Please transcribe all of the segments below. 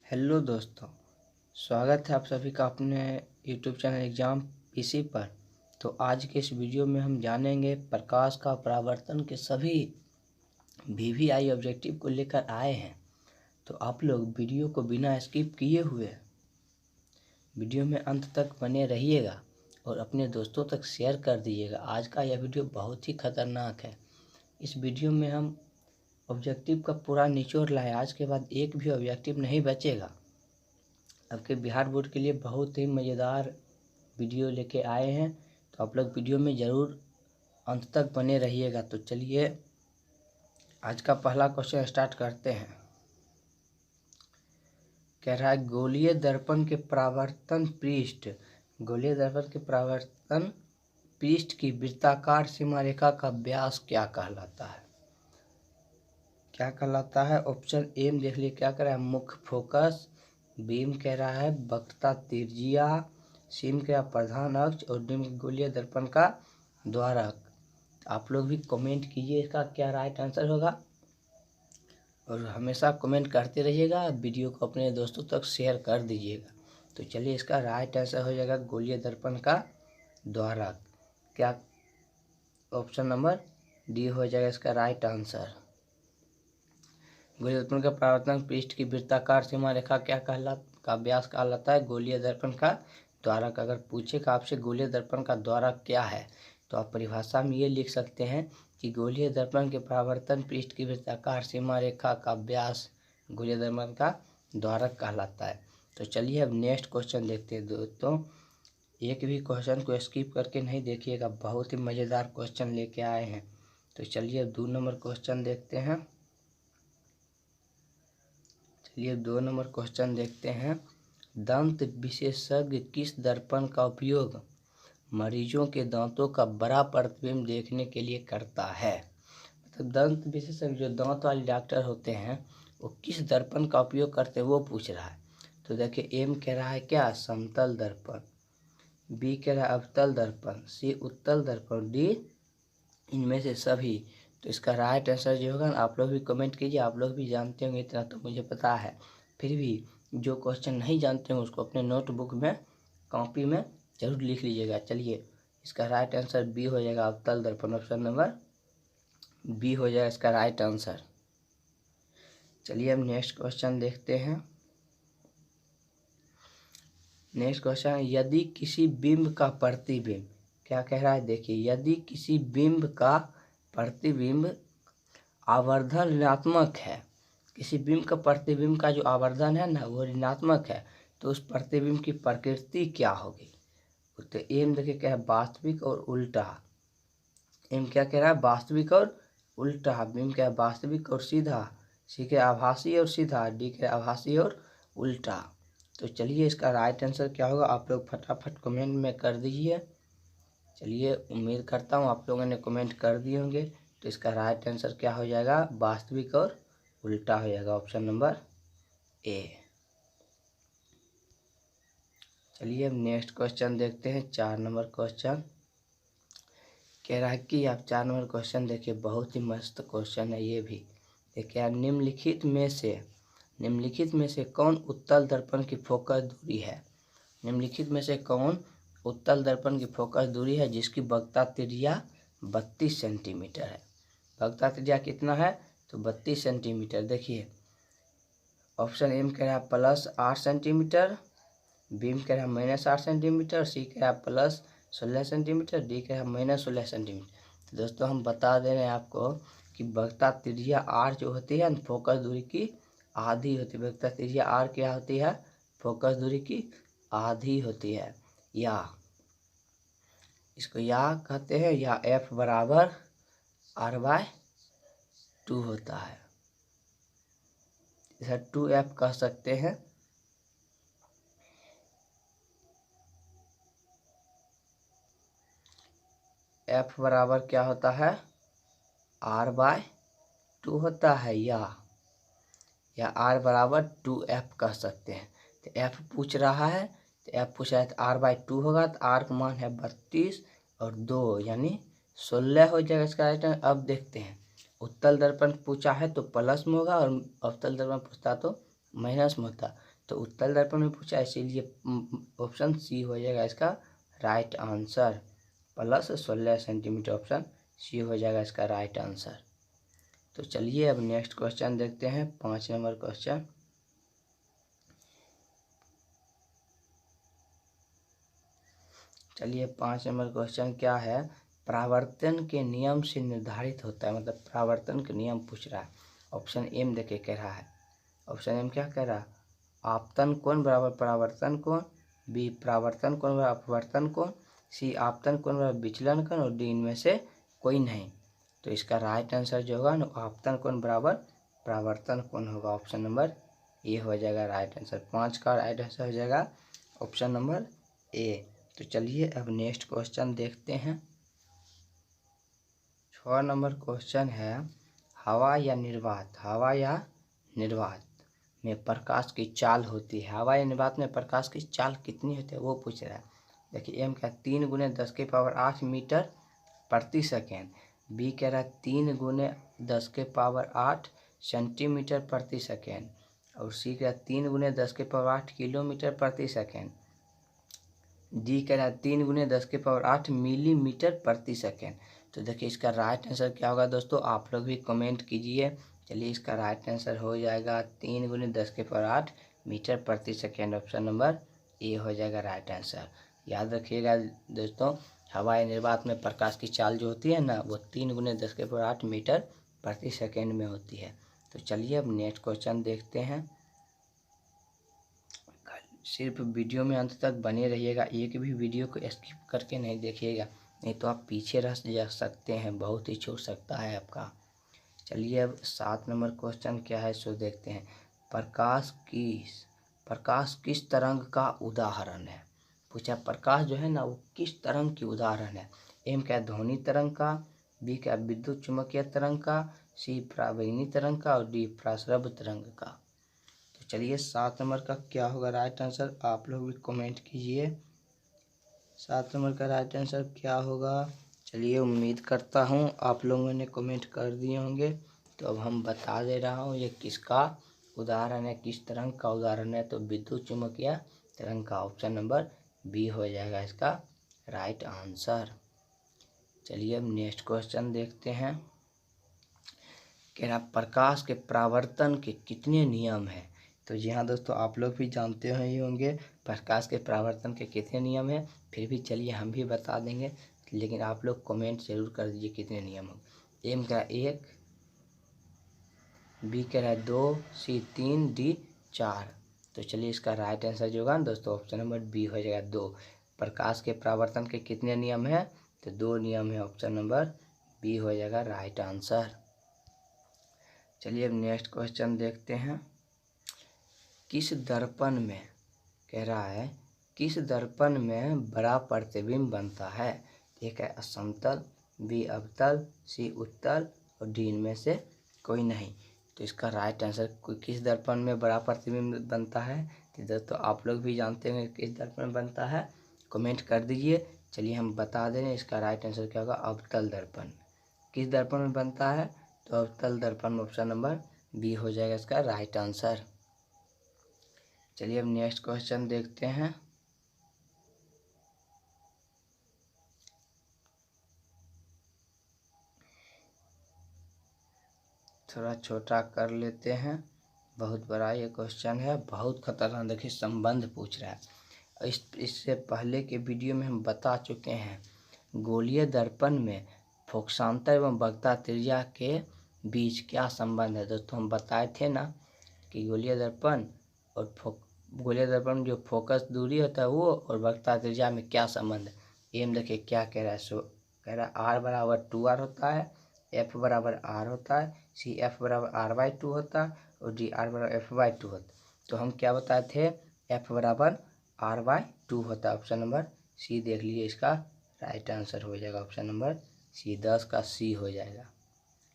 Hello दोस्तों, स्वागत है आप सभी का अपने यूट्यूब चैनल एग्ज़ाम पीसी पर। तो आज के इस वीडियो में हम जानेंगे प्रकाश का परावर्तन के सभी वीवीआई ऑब्जेक्टिव को लेकर आए हैं। तो आप लोग वीडियो को बिना स्किप किए हुए वीडियो में अंत तक बने रहिएगा और अपने दोस्तों तक शेयर कर दीजिएगा। आज का यह वीडियो बहुत ही खतरनाक है। इस वीडियो में हम ऑब्जेक्टिव का पूरा निचोड़ लाए। आज के बाद एक भी ऑब्जेक्टिव नहीं बचेगा। आपके बिहार बोर्ड के लिए बहुत ही मज़ेदार वीडियो लेके आए हैं, तो आप लोग वीडियो में ज़रूर अंत तक बने रहिएगा। तो चलिए आज का पहला क्वेश्चन स्टार्ट करते हैं। कह रहा है गोलीय दर्पण के परावर्तन पृष्ठ की वृत्ताकार सीमा रेखा का व्यास क्या कहलाता है। ऑप्शन ए में देख लिए क्या कह रहा है, मुख्य फोकस। बी में कह रहा है वक्रता त्रिज्या। सी में कह रहा है प्रधान अक्ष और डी में गोलीय दर्पण का द्वारक। आप लोग भी कमेंट कीजिए इसका क्या राइट आंसर होगा और हमेशा कमेंट करते रहिएगा। वीडियो को अपने दोस्तों तक शेयर कर दीजिएगा। तो चलिए इसका राइट आंसर हो जाएगा गोलीय दर्पण का द्वारक। क्या ऑप्शन नंबर डी हो जाएगा इसका राइट आंसर। गोलीय दर्पण का परावर्तन पृष्ठ की वृत्ताकार सीमा रेखा का व्यास कहलाता है गोलीय दर्पण का द्वारक। अगर पूछेगा आपसे गोलीय दर्पण का द्वारक क्या है, तो आप परिभाषा में ये लिख सकते हैं कि गोलीय दर्पण के परावर्तन पृष्ठ की वृत्ताकार सीमा रेखा का व्यास गोलीय दर्पण का द्वारक कहलाता है। तो चलिए अब नेक्स्ट क्वेश्चन देखते हैं दोस्तों। एक भी क्वेश्चन को स्किप करके नहीं देखिएगा, बहुत ही मज़ेदार क्वेश्चन लेके आए हैं। तो चलिए अब 2 नंबर क्वेश्चन देखते हैं। दंत विशेषज्ञ किस दर्पण का उपयोग मरीजों के दांतों का बड़ा प्रतिबिंब देखने के लिए करता है। मतलब दंत विशेषज्ञ जो दांत वाले डॉक्टर होते हैं वो किस दर्पण का उपयोग करते हैं वो पूछ रहा है। तो देखिए एम कह रहा है क्या, समतल दर्पण। बी कह रहा है अवतल दर्पण। सी उत्तल दर्पण। डी इनमें से सभी। तो इसका राइट आंसर जो होगा आप लोग भी कमेंट कीजिए। आप लोग भी जानते होंगे, इतना तो मुझे पता है। फिर भी जो क्वेश्चन नहीं जानते हैं उसको अपने नोटबुक में कॉपी में जरूर लिख लीजिएगा। चलिए इसका राइट आंसर बी हो जाएगा अवतल दर्पण। ऑप्शन नंबर बी हो जाएगा इसका राइट आंसर। चलिए हम नेक्स्ट क्वेश्चन देखते हैं। नेक्स्ट क्वेश्चन, यदि किसी बिंब का प्रतिबिंब, क्या कह रहा है देखिए, यदि किसी बिंब का प्रतिबिंब आवर्धन ऋणात्मक है, किसी बिंब का प्रतिबिंब का जो आवर्धन है ना वो ऋणात्मक है, तो उस प्रतिबिंब की प्रकृति क्या होगी। तो एम देखिए क्या है, वास्तविक और उल्टा। एम क्या कह रहा है, वास्तविक और उल्टा। बिंब क्या है, वास्तविक और सीधा। सी के आभासी और सीधा। डी के आभासी और उल्टा। तो चलिए इसका राइट आंसर क्या होगा आप लोग फटाफट कमेंट में कर दीजिए। चलिए उम्मीद करता हूँ आप लोगों ने कमेंट कर दिए होंगे। तो इसका राइट आंसर क्या हो जाएगा, वास्तविक और उल्टा हो जाएगा। Option number A. चलिए अब नेक्स्ट क्वेश्चन देखते हैं। 4 नंबर क्वेश्चन कह रहा है कि आप 4 नंबर क्वेश्चन देखिए, बहुत ही मस्त क्वेश्चन है ये भी। देखिए निम्नलिखित में से कौन उत्तल दर्पण की फोकस दूरी है। निम्नलिखित में से कौन उत्तल दर्पण की फोकस दूरी है जिसकी वक्रता त्रिज्या 32 सेंटीमीटर है। वक्रता त्रिज्या कितना है, तो 32 सेंटीमीटर। देखिए ऑप्शन एम कह रहा है +8 सेंटीमीटर। बी में कह रहा है -8 सेंटीमीटर। सी कह रहा है +16 सेंटीमीटर। डी कह रहा है -16 सेंटीमीटर। तो दोस्तों हम बता दे रहे हैं आपको कि वक्रता त्रिज्या आर जो होती है ना फोकस दूरी की आधी होती है। वक्रता त्रिज्या आर क्या होती है, फोकस दूरी की आधी होती है। या इसको या कहते हैं, या F बराबर R/2 होता है। इसे 2F कह सकते हैं। F बराबर क्या होता है, R/2 होता है, या R बराबर 2F कह सकते हैं। तो F पूछ रहा है, तो F पूछ रहा है तो R/2 होगा। तो R का मान है 32 और 2 यानी 16 हो जाएगा इसका राइट आंसर। अब देखते हैं, उत्तल दर्पण पूछा है तो प्लस में होगा और अवतल दर्पण पूछता तो माइनस में होता। तो उत्तल दर्पण में पूछा, इसीलिए ऑप्शन सी हो जाएगा इसका right answer. Plus 16 centimetre, option C हो जाएगा इसका राइट आंसर। तो चलिए अब नेक्स्ट क्वेश्चन देखते हैं, 5 नंबर क्वेश्चन। चलिए 5 नंबर क्वेश्चन क्या है, परावर्तन के नियम से निर्धारित होता है, मतलब परावर्तन के नियम पूछ रहा है। ऑप्शन एम देखिए कह रहा है, ऑप्शन एम क्या कह रहा है, आपतन कोण बराबर परावर्तन कोण, बी परावर्तन कोण बराबर अपवर्तन कोण, सी आपतन कोण बराबर विचलन कोण, और डी इनमें से कोई नहीं। तो इसका राइट आंसर जो होगा ना, आपतन कोण बराबर परावर्तन कोण होगा। ऑप्शन नंबर ए हो जाएगा राइट आंसर। 5 का राइट आंसर हो जाएगा ऑप्शन नंबर ए। तो चलिए अब नेक्स्ट क्वेश्चन देखते हैं। 6 नंबर क्वेश्चन है, हवा या निर्वात, हवा या निर्वात में प्रकाश की चाल होती है, हवा या निर्वात में प्रकाश की चाल कितनी होती है वो पूछ रहा है। देखिए एम क्या 3 × 10⁸ मीटर प्रति सेकेंड, बी कह रहा है 3 × 10⁸ सेंटीमीटर प्रति सेकेंड, और सी कह रहा है 3 × 10⁸ किलोमीटर प्रति सेकेंड, डी कह रहा है 3 × 10⁸ मिलीमीटर प्रति सेकेंड। तो देखिए इसका राइट आंसर क्या होगा दोस्तों, आप लोग भी कमेंट कीजिए। चलिए इसका राइट आंसर हो जाएगा 3 × 10⁸ मीटर प्रति सेकेंड। ऑप्शन नंबर ए हो जाएगा राइट आंसर। याद रखिएगा दोस्तों, हवाई निर्वात में प्रकाश की चाल जो होती है ना, वो 3 × 10⁸ मीटर प्रति सेकेंड में होती है। तो चलिए अब नेक्स्ट क्वेश्चन देखते हैं। सिर्फ वीडियो में अंत तक बने रहिएगा, एक भी वीडियो को स्किप करके नहीं देखिएगा, नहीं तो आप पीछे रह जा सकते हैं, बहुत ही छूट सकता है आपका। चलिए अब 7 नंबर क्वेश्चन क्या है सो देखते हैं। प्रकाश किस तरंग का उदाहरण है, पूछा प्रकाश जो है ना वो किस तरंग की उदाहरण है। एम क्या ध्वनि तरंग का, बी क्या विद्युत चुम्बकीय तरंग का, सी परावैनी तरंग का, और डी प्रसरब तरंग का। तो चलिए 7 नंबर का क्या होगा राइट आंसर, आप लोग भी कमेंट कीजिए 7 नंबर का राइट आंसर क्या होगा। चलिए उम्मीद करता हूँ आप लोगों ने कमेंट कर दिए होंगे। तो अब हम बता दे रहा हूँ ये किसका उदाहरण है, किस तरंग का उदाहरण है, तो विद्युत चुम्बकीय तरंग का। ऑप्शन नंबर बी हो जाएगा इसका राइट आंसर। चलिए अब नेक्स्ट क्वेश्चन देखते हैं। कह रहा प्रकाश के परावर्तन के कितने नियम हैं। तो जी हाँ दोस्तों, आप लोग भी जानते ही होंगे प्रकाश के परावर्तन के कितने नियम हैं, फिर भी चलिए हम भी बता देंगे, लेकिन आप लोग कमेंट जरूर कर दीजिए कितने नियम हो। एम का 1, बी कह रहा है 2, सी 3, डी 4। तो चलिए इसका राइट आंसर जो होगा दोस्तों ऑप्शन नंबर बी हो जाएगा 2। प्रकाश के परावर्तन के कितने नियम हैं, तो 2 नियम है। ऑप्शन नंबर बी हो जाएगा राइट आंसर। चलिए अब नेक्स्ट क्वेश्चन देखते हैं। किस दर्पण में, कह रहा है किस दर्पण में बड़ा प्रतिबिंब बनता है। एक है असमतल, बी अवतल, सी उत्तल, और डी इनमें से कोई नहीं। तो इसका राइट आंसर किस दर्पण में बड़ा प्रतिबिंब बनता है, तो दोस्तों आप लोग भी जानते हैं किस दर्पण में बनता है, कमेंट कर दीजिए। चलिए हम बता दे रहे हैं इसका राइट आंसर क्या होगा, अवतल दर्पण। किस दर्पण में बनता है, तो अवतल दर्पण में। ऑप्शन नंबर बी हो जाएगा इसका राइट आंसर। चलिए अब नेक्स्ट क्वेश्चन देखते हैं। थोड़ा छोटा कर लेते हैं, बहुत बड़ा ये क्वेश्चन है, बहुत खतरनाक। देखिए संबंध पूछ रहा है। इससे पहले के वीडियो में हम बता चुके हैं गोलीय दर्पण में फोकसांतर एवं वक्रता त्रिज्या के बीच क्या संबंध है। दोस्तों हम बताए थे ना कि गोलीय दर्पण और गोलीय दर्पण में जो फोकस दूरी होता है वो, और वक्रता त्रिज्या में क्या संबंध है। एम देखिए क्या कह रहा है, सो कह रहा है आर बराबर 2r होता है, एफ बराबर आर होता है, सी एफ बराबर r/2 होता है, और डी आर बराबर f/2 होता है। तो हम क्या बताए थे, एफ बराबर r/2 होता है। ऑप्शन नंबर सी देख लीजिए, इसका राइट आंसर हो जाएगा ऑप्शन नंबर सी। 10 का सी हो जाएगा।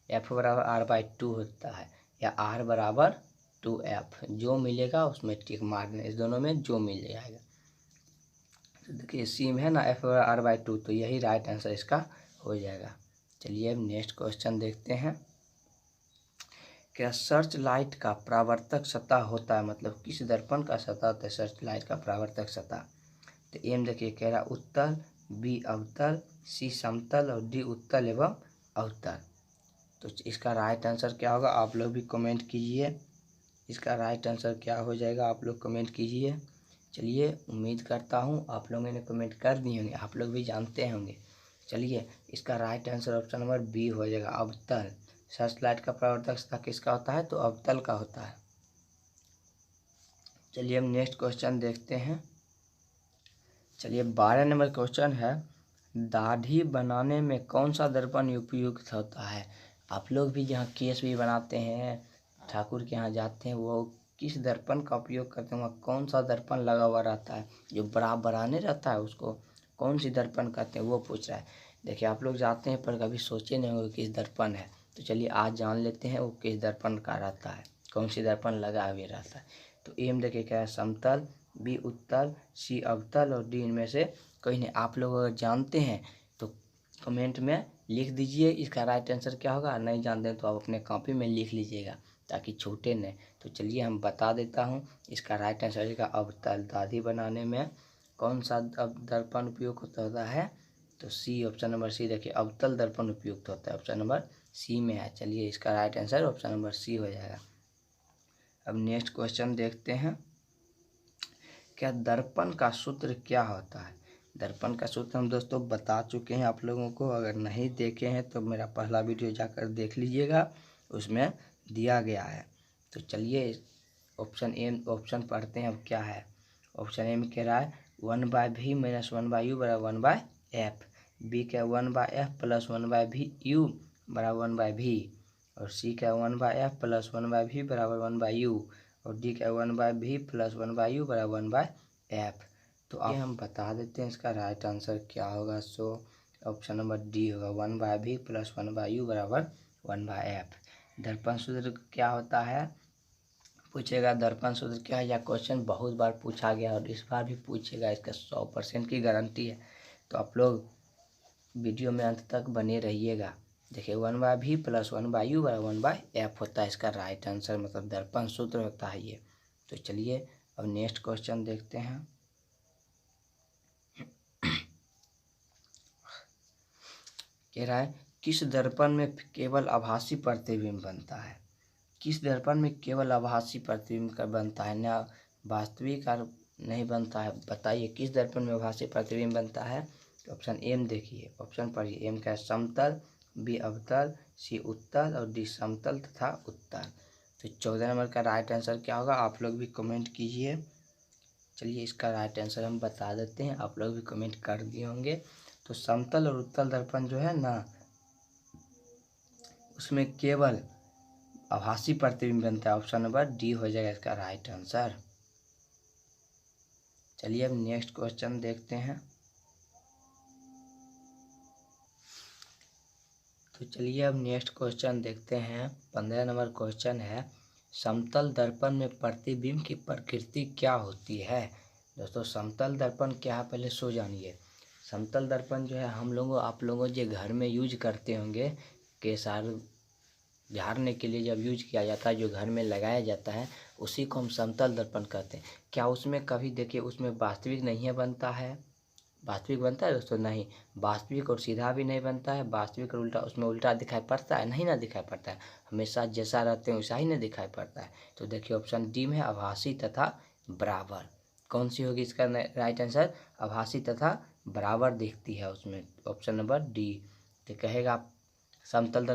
एफ बराबर r/2 होता है, या r बराबर 2f, जो मिलेगा उसमें टिक मार देना, इस दोनों में जो मिल जाएगा। तो देखिए सी में है ना एफ बराबर r/2, तो यही राइट आंसर इसका हो जाएगा। चलिए अब नेक्स्ट क्वेश्चन देखते हैं। क्या सर्च लाइट का परावर्तक सतह होता है, मतलब किस दर्पण का सतह होता है सर्च लाइट का परावर्तक सतह। तो एम देखिए कह रहा उत्तल, बी अवतल, सी समतल और डी उत्तल एवं अवतल। तो इसका राइट आंसर क्या होगा आप लोग भी कमेंट कीजिए। इसका राइट आंसर क्या हो जाएगा आप लोग कमेंट कीजिए। चलिए उम्मीद करता हूँ आप लोगों ने कमेंट कर दिए होंगे, आप लोग भी जानते होंगे। चलिए इसका right answer option number B हो जाएगा, अवतल। सर्च लाइट का परावर्तक सतह किसका होता है, तो अवतल का होता है। चलिए हम नेक्स्ट क्वेश्चन देखते हैं। चलिए 12 नंबर क्वेश्चन है, दाढ़ी बनाने में कौन सा दर्पण उपयुक्त होता है। आप लोग भी जहाँ केस भी बनाते हैं, ठाकुर के यहाँ जाते हैं, वो किस दर्पण का उपयोग करते हैं, वहाँ कौन सा दर्पण लगा हुआ रहता है, जो बड़ा बनाने रहता है उसको कौन सी दर्पण कहते हैं वो पूछ रहा है। देखिए आप लोग जाते हैं पर कभी सोचे नहीं होंगे किस दर्पण है, तो चलिए आज जान लेते हैं वो किस दर्पण का रहता है, कौन सी दर्पण लगा हुआ रहता है। तो एम देखिए क्या है, समतल, बी उत्तल, सी अवतल और डी इनमें से कोई नहीं। आप लोग अगर जानते हैं तो कमेंट में लिख दीजिए इसका राइट आंसर क्या होगा, नहीं जानते हैं तो आप अपने कॉपी में लिख लीजिएगा ताकि छूटे नहीं। तो चलिए हम बता देता हूँ इसका राइट आंसर का अवतल। दाढ़ी बनाने में कौन सा दर्पण उपयुक्त होता है, तो सी ऑप्शन नंबर सी देखिए अवतल दर्पण उपयुक्त होता है, ऑप्शन नंबर सी में है। चलिए इसका right answer option number C हो जाएगा। अब नेक्स्ट क्वेश्चन देखते हैं, क्या दर्पण का सूत्र क्या होता है। दर्पण का सूत्र हम दोस्तों बता चुके हैं आप लोगों को, अगर नहीं देखे हैं तो मेरा पहला वीडियो जाकर देख लीजिएगा, उसमें दिया गया है। तो चलिए ऑप्शन पढ़ते हैं अब क्या है। ऑप्शन ए में कह रहा है 1/v माइनस 1/u बराबर 1/f, बी का 1/f प्लस 1/v u बराबर 1/v, और सी का 1/f प्लस 1/v बराबर 1/u, और डी का 1/v प्लस 1/u बराबर 1/f। तो अब हम बता देते हैं इसका राइट आंसर क्या होगा। सो ऑप्शन नंबर डी होगा, 1/v प्लस 1/u बराबर 1/f। दर्पण सूत्र क्या होता है पूछेगा, दर्पण सूत्र क्या है, यह क्वेश्चन बहुत बार पूछा गया और इस बार भी पूछेगा, इसका 100% की गारंटी है। तो आप लोग वीडियो में अंत तक बने रहिएगा। देखिए 1/v प्लस 1/u बराबर 1/f होता है इसका राइट आंसर, मतलब दर्पण सूत्र होता है ये। तो चलिए अब नेक्स्ट क्वेश्चन देखते हैं। कह रहा है किस दर्पण में केवल आभासी प्रतिबिंब बनता है। किस दर्पण में केवल आभासी प्रतिबिंब का बनता है, ना वास्तविक नहीं बनता है। बताइए किस दर्पण में आभासी प्रतिबिंब बनता है। तो ऑप्शन एम देखिए, ऑप्शन पढ़िए। एम का समतल, बी अवतल, सी उत्तल और डी समतल तथा उत्तल। तो 14 नंबर का राइट आंसर क्या होगा आप लोग भी कमेंट कीजिए। चलिए इसका राइट आंसर हम बता देते हैं, आप लोग भी कमेंट कर दिए होंगे। तो समतल और उत्तल दर्पण जो है ना, उसमें केवल आभासी प्रतिबिंब बनता है, ऑप्शन नंबर डी हो जाएगा इसका राइट आंसर। चलिए अब नेक्स्ट क्वेश्चन देखते हैं। तो चलिए अब नेक्स्ट क्वेश्चन देखते हैं। 15 नंबर क्वेश्चन है, समतल दर्पण में प्रतिबिंब की प्रकृति क्या होती है। दोस्तों समतल दर्पण क्या है पहले सो जानिए। समतल दर्पण जो है हम लोगों आप लोगों जो घर में यूज करते होंगे, केसार झाड़ने के लिए जब यूज किया जाता है, जो घर में लगाया जाता है, उसी को हम समतल दर्पण कहते हैं। क्या उसमें कभी देखिए उसमें वास्तविक नहीं है बनता है, वास्तविक बनता है दोस्तों, नहीं। वास्तविक और सीधा भी नहीं बनता है, वास्तविक और उल्टा, उसमें उल्टा दिखाई पड़ता है, नहीं ना दिखाई पड़ता है, हमेशा जैसा रहते हैं वैसा ही ना दिखाई पड़ता है। तो देखिए ऑप्शन डी में आभासी तथा बराबर, कौन सी होगी इसका राइट आंसर, आभासी तथा बराबर दिखती है उसमें, ऑप्शन नंबर डी। तो कहेगा समतल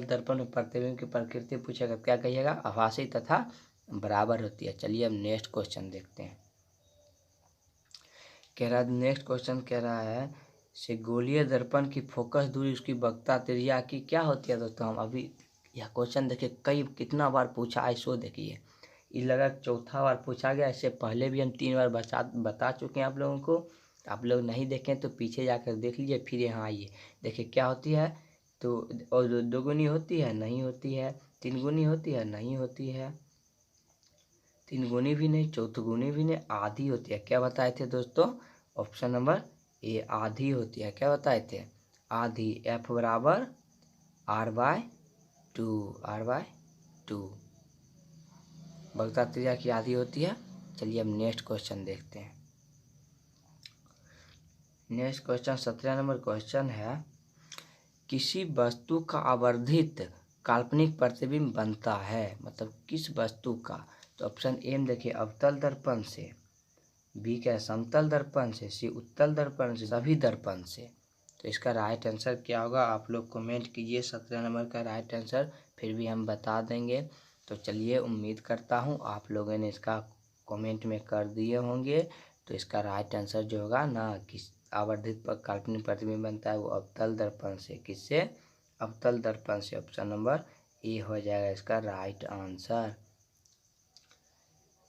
दर्पण में प्रतिबिंब की प्रकृति पूछेगा, क्या कहिएगा, आभासी तथा बराबर होती है। चलिए अब नेक्स्ट क्वेश्चन देखते हैं। नेक्स्ट क्वेश्चन कह रहा है से गोलीय दर्पण की फोकस दूरी उसकी वक्रता त्रिज्या की क्या होती है। दोस्तों हम अभी यह क्वेश्चन देखिए कितना बार पूछा है, सो देखिए ये लगा चौथा बार पूछा गया। इससे पहले भी हम 3 बार बता चुके हैं आप लोगों को। आप लोग नहीं देखें तो पीछे जाकर देख लीजिए, फिर यहाँ आइए। देखिए क्या होती है, तो और 2 गुनी होती है, नहीं होती है, 3 गुनी होती है, नहीं होती है, 3 गुनी भी नहीं, 4 गुनी भी नहीं, आधी होती है। क्या बताए थे दोस्तों, ऑप्शन नंबर ए आधी होती है। क्या बताए थे, आधी, एफ बराबर R/2। r/2 वक्रता त्रिज्या की आधी होती है। चलिए अब नेक्स्ट क्वेश्चन देखते हैं। नेक्स्ट क्वेश्चन 17 नंबर क्वेश्चन है, किसी वस्तु का आवर्धित काल्पनिक प्रतिबिंब बनता है, मतलब किस वस्तु का। तो ऑप्शन ए में देखिए अवतल दर्पण से, बी क्या समतल दर्पण से, सी उत्तल दर्पण से, सभी दर्पण से। तो इसका राइट आंसर क्या होगा आप लोग कमेंट कीजिए। 17 नंबर का राइट आंसर फिर भी हम बता देंगे। तो चलिए उम्मीद करता हूँ आप लोगों ने इसका कमेंट में कर दिए होंगे। तो इसका राइट आंसर जो होगा ना, किस आवर्धित पर काल्पनिक प्रतिबिंब बनता है वो अवतल दर्पण से। किससे? अवतल दर्पण से। ऑप्शन नंबर ए हो जाएगा इसका राइट आंसर।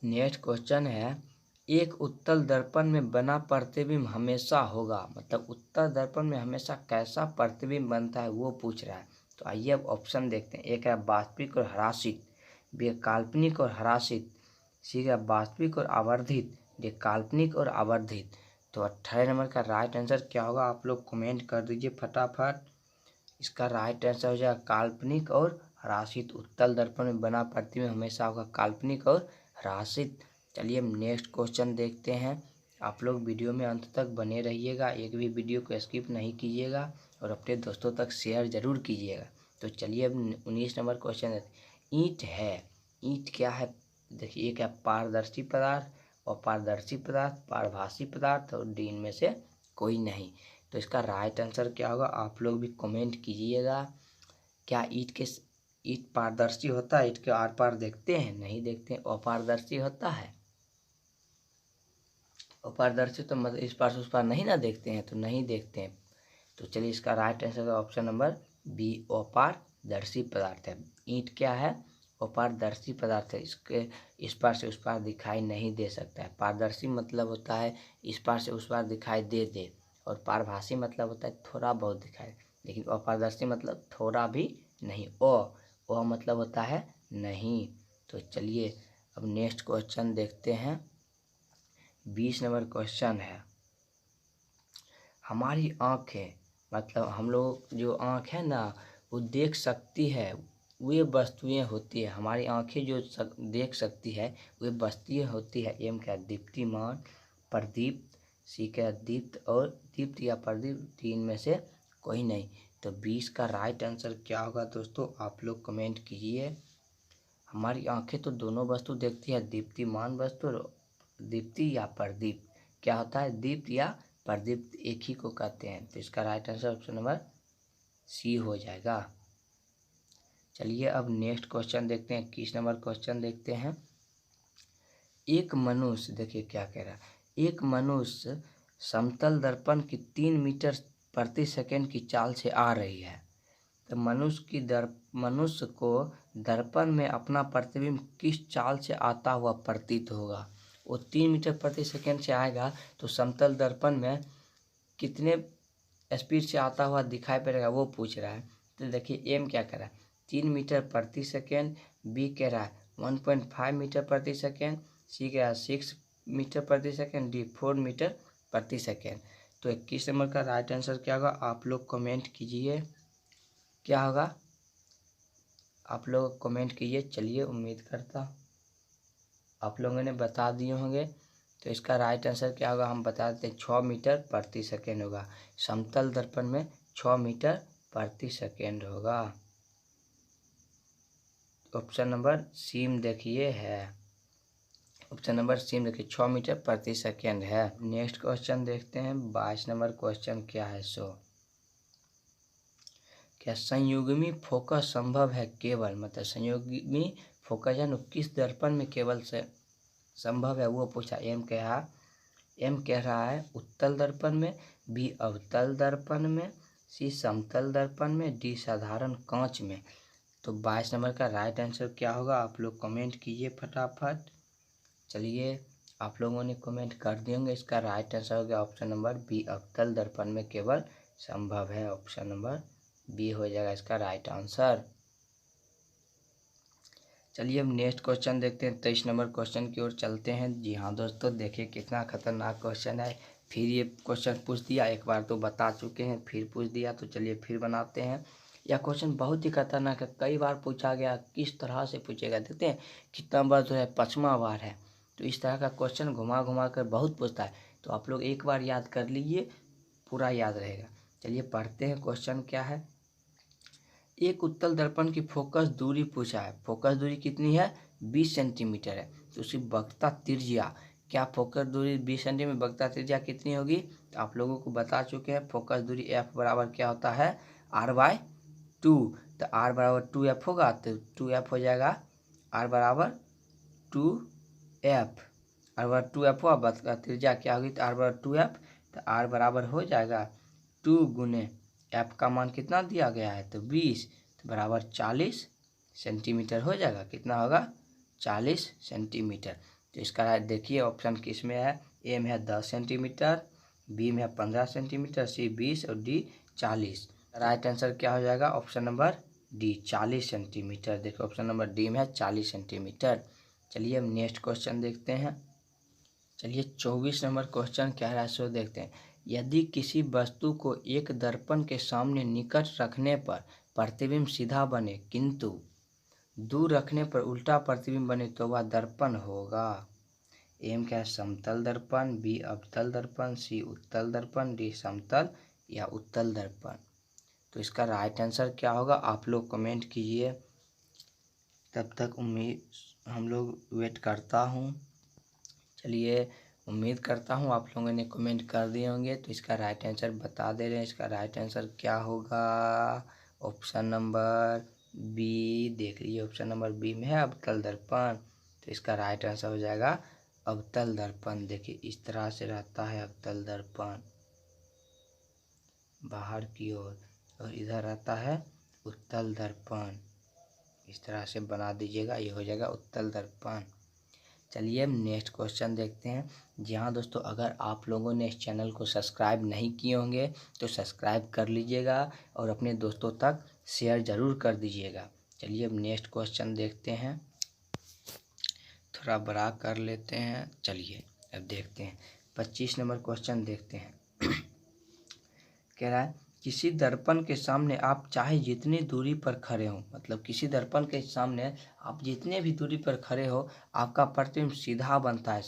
नेक्स्ट क्वेश्चन है, एक उत्तल दर्पण में बना प्रतिबिंब हमेशा होगा, मतलब उत्तल दर्पण में हमेशा कैसा प्रतिबिंब बनता है वो पूछ रहा है। तो आइए अब ऑप्शन देखते हैं। एक है वास्तविक और हरासित, बी काल्पनिक और हरासित, सी है वास्तविक और आवर्धित, डी काल्पनिक और आवर्धित। तो 18 नंबर का राइट आंसर क्या होगा आप लोग कमेंट कर दीजिए फटाफट। इसका राइट आंसर हो जाएगा काल्पनिक और हरासित। उत्तल दर्पण में बना प्रतिबिंब हमेशा होगा काल्पनिक और हरासित। चलिए हम नेक्स्ट क्वेश्चन देखते हैं। आप लोग वीडियो में अंत तक बने रहिएगा, एक भी वीडियो को स्किप नहीं कीजिएगा और अपने दोस्तों तक शेयर जरूर कीजिएगा। तो चलिए अब 19 नंबर क्वेश्चन है, ईंट है। ईंट क्या है? देखिए एक है पारदर्शी पदार्थ, अपारदर्शी पदार्थ, पारभासी पदार्थ और डी इनमें से कोई नहीं। तो इसका राइट आंसर क्या होगा आप लोग भी कमेंट कीजिएगा। क्या ईंट पारदर्शी होता है? ईंट के आर पार देखते हैं? नहीं देखते हैं। अपारदर्शी होता है? अपारदर्शी तो मतलब इस पार से उस पार नहीं ना देखते हैं, तो नहीं देखते हैं। तो चलिए इसका राइट आंसर का ऑप्शन नंबर बी अपारदर्शी पदार्थ है। ईंट क्या है? अपारदर्शी पदार्थ है। इसके इस पार से उस पार दिखाई नहीं दे सकता है। पारदर्शी मतलब होता है इस पार से उस पार दिखाई दे दे, और पारभासी मतलब होता है थोड़ा बहुत दिखाई, लेकिन अपारदर्शी मतलब थोड़ा भी नहीं। ओ मतलब होता है नहीं। तो चलिए अब नेक्स्ट क्वेश्चन देखते हैं। 20 नंबर क्वेश्चन है, हमारी आँखें, मतलब हम लोग जो आँख है ना वो देख सकती है, वे वस्तुएं होती है। हमारी आँखें जो देख सकती है वे वस्तुएं होती है। एम क्या? दीप्तिमान, प्रदीप्त, सी क्या? दीप्त और दीप्त या प्रदीप्त, तीन में से कोई नहीं। तो 20 का राइट आंसर क्या होगा दोस्तों आप लोग कमेंट कीजिए। हमारी आंखें तो दोनों वस्तु देखती है, दीप्तिमान वस्तु और दीप्ति या प्रदीप्त। क्या होता है? दीप्त या प्रदीप्त एक ही को कहते हैं। तो इसका right answer option number C हो जाएगा। चलिए अब नेक्स्ट क्वेश्चन देखते हैं। 21 नंबर क्वेश्चन देखते हैं। एक मनुष्य, देखिए क्या कह रहा है, एक मनुष्य समतल दर्पण की 3 मीटर प्रति सेकंड की चाल से आ रही है। तो मनुष्य को दर्पण में अपना प्रतिबिंब किस चाल से आता हुआ प्रतीत होगा? वो 3 मीटर प्रति सेकंड से आएगा तो समतल दर्पण में कितने स्पीड से आता हुआ दिखाई पड़ेगा वो पूछ रहा है। तो देखिए एम क्या कह रहा है? 3 मीटर प्रति सेकेंड, बी कह रहा है 1.5 मीटर प्रति सेकेंड, सी कह रहा है 6 मीटर प्रति सेकेंड, डी 4 मीटर प्रति सेकेंड। तो 21 नंबर का राइट आंसर क्या होगा आप लोग कमेंट कीजिए। क्या होगा आप लोग कमेंट कीजिए। चलिए उम्मीद करता आप लोगों ने बता दिए होंगे। तो इसका राइट आंसर क्या होगा हम बता देते हैं, 6 मीटर प्रति सेकेंड होगा। समतल दर्पण में 6 मीटर प्रति सेकेंड होगा। ऑप्शन नंबर सी में देखिए है, ऑप्शन नंबर सी में देखिए 6 मीटर प्रति सेकेंड है। नेक्स्ट क्वेश्चन देखते हैं। 22 नंबर क्वेश्चन क्या है सो, क्या संयुग्मी फोकस संभव है केवल, मतलब संयुग्मी फोकस है किस दर्पण में केवल से संभव है वो पूछा। एम कह रहा है उत्तल दर्पण में, बी अवतल दर्पण में, सी समतल दर्पण में, डी साधारण कांच में। तो 22 नंबर का राइट आंसर क्या होगा आप लोग कमेंट कीजिए फटाफट। चलिए आप लोगों ने कमेंट कर दिए होंगे। इसका राइट आंसर हो गया ऑप्शन नंबर बी अवतल दर्पण में केवल संभव है। ऑप्शन नंबर बी हो जाएगा इसका राइट आंसर। चलिए अब नेक्स्ट क्वेश्चन देखते हैं। 23 नंबर क्वेश्चन की ओर चलते हैं। जी हाँ दोस्तों, देखिए कितना खतरनाक क्वेश्चन है। फिर ये क्वेश्चन पूछ दिया, एक बार तो बता चुके हैं फिर पूछ दिया, तो चलिए फिर बनाते हैं। यह क्वेश्चन बहुत ही खतरनाक है, कई बार पूछा गया, किस तरह से पूछेगा। देखते हैं कितना बार जो है, 5वां बार है। तो इस तरह का क्वेश्चन घुमा घुमा कर बहुत पूछता है, तो आप लोग एक बार याद कर लीजिए, पूरा याद रहेगा। चलिए पढ़ते हैं क्वेश्चन क्या है। एक उत्तल दर्पण की फोकस दूरी पूछा है। फोकस दूरी कितनी है? 20 सेंटीमीटर है। तो उसकी वक्रता त्रिज्या, क्या फोकस दूरी 20 सेंटीमीटर, वक्रता त्रिज्या कितनी होगी? तो आप लोगों को बता चुके हैं, फोकस दूरी F बराबर क्या होता है? R/2। तो R बराबर 2F होगा, तो 2F हो जाएगा, R बराबर 2F। R बराबर 2F हुआ, वक्रता त्रिज्या क्या होगी? तो R बराबर 2F। तो R बराबर हो जाएगा 2 गुने F का मान कितना दिया गया है? तो 20, तो बराबर 40 सेंटीमीटर हो जाएगा। कितना होगा? 40 सेंटीमीटर। तो इसका देखिए ऑप्शन किस में है। ए में है 10 सेंटीमीटर, बी में है 15 सेंटीमीटर, सी 20 और डी 40। राइट आंसर क्या हो जाएगा? Option number D, 40 centimetre. देखो ऑप्शन नंबर डी में है 40 सेंटीमीटर। चलिए अब नेक्स्ट क्वेश्चन देखते हैं। चलिए 24 नंबर क्वेश्चन क्या है सो देखते हैं। यदि किसी वस्तु को एक दर्पण के सामने निकट रखने पर प्रतिबिंब सीधा बने, किंतु दूर रखने पर उल्टा प्रतिबिंब बने, तो वह दर्पण होगा। एम क्या है? समतल दर्पण, बी अवतल दर्पण, सी उत्तल दर्पण, डी समतल या उत्तल दर्पण। तो इसका राइट आंसर क्या होगा? आप लोग कमेंट कीजिए, तब तक हम लोग वेट करता हूँ। चलिए उम्मीद करता हूँ आप लोगों ने कमेंट कर दिए होंगे। तो इसका राइट आंसर बता दे रहे हैं। इसका राइट आंसर क्या होगा? Option number B. देख लीजिए ऑप्शन नंबर बी में है अवतल दर्पण। तो इसका राइट आंसर हो जाएगा अवतल दर्पण। देखिए इस तरह से रहता है अवतल दर्पण, बाहर की ओर, और इधर रहता है उत्तल दर्पण। इस तरह से बना दीजिएगा, ये हो जाएगा उत्तल दर्पण। चलिए अब नेक्स्ट क्वेश्चन देखते हैं। जी हाँ दोस्तों, अगर आप लोगों ने इस चैनल को सब्सक्राइब नहीं किए होंगे तो सब्सक्राइब कर लीजिएगा और अपने दोस्तों तक शेयर ज़रूर कर दीजिएगा। चलिए अब नेक्स्ट क्वेश्चन देखते हैं, थोड़ा बड़ा कर लेते हैं। चलिए अब देखते हैं 25 नंबर क्वेश्चन देखते हैं। कह रहा है किसी दर्पण के सामने आप चाहे जितनी दूरी पर खड़े हो, मतलब किसी दर्पण के सामने आप जितने भी दूरी पर खड़े हो, आपका प्रतिबिंब सीधा बनता है।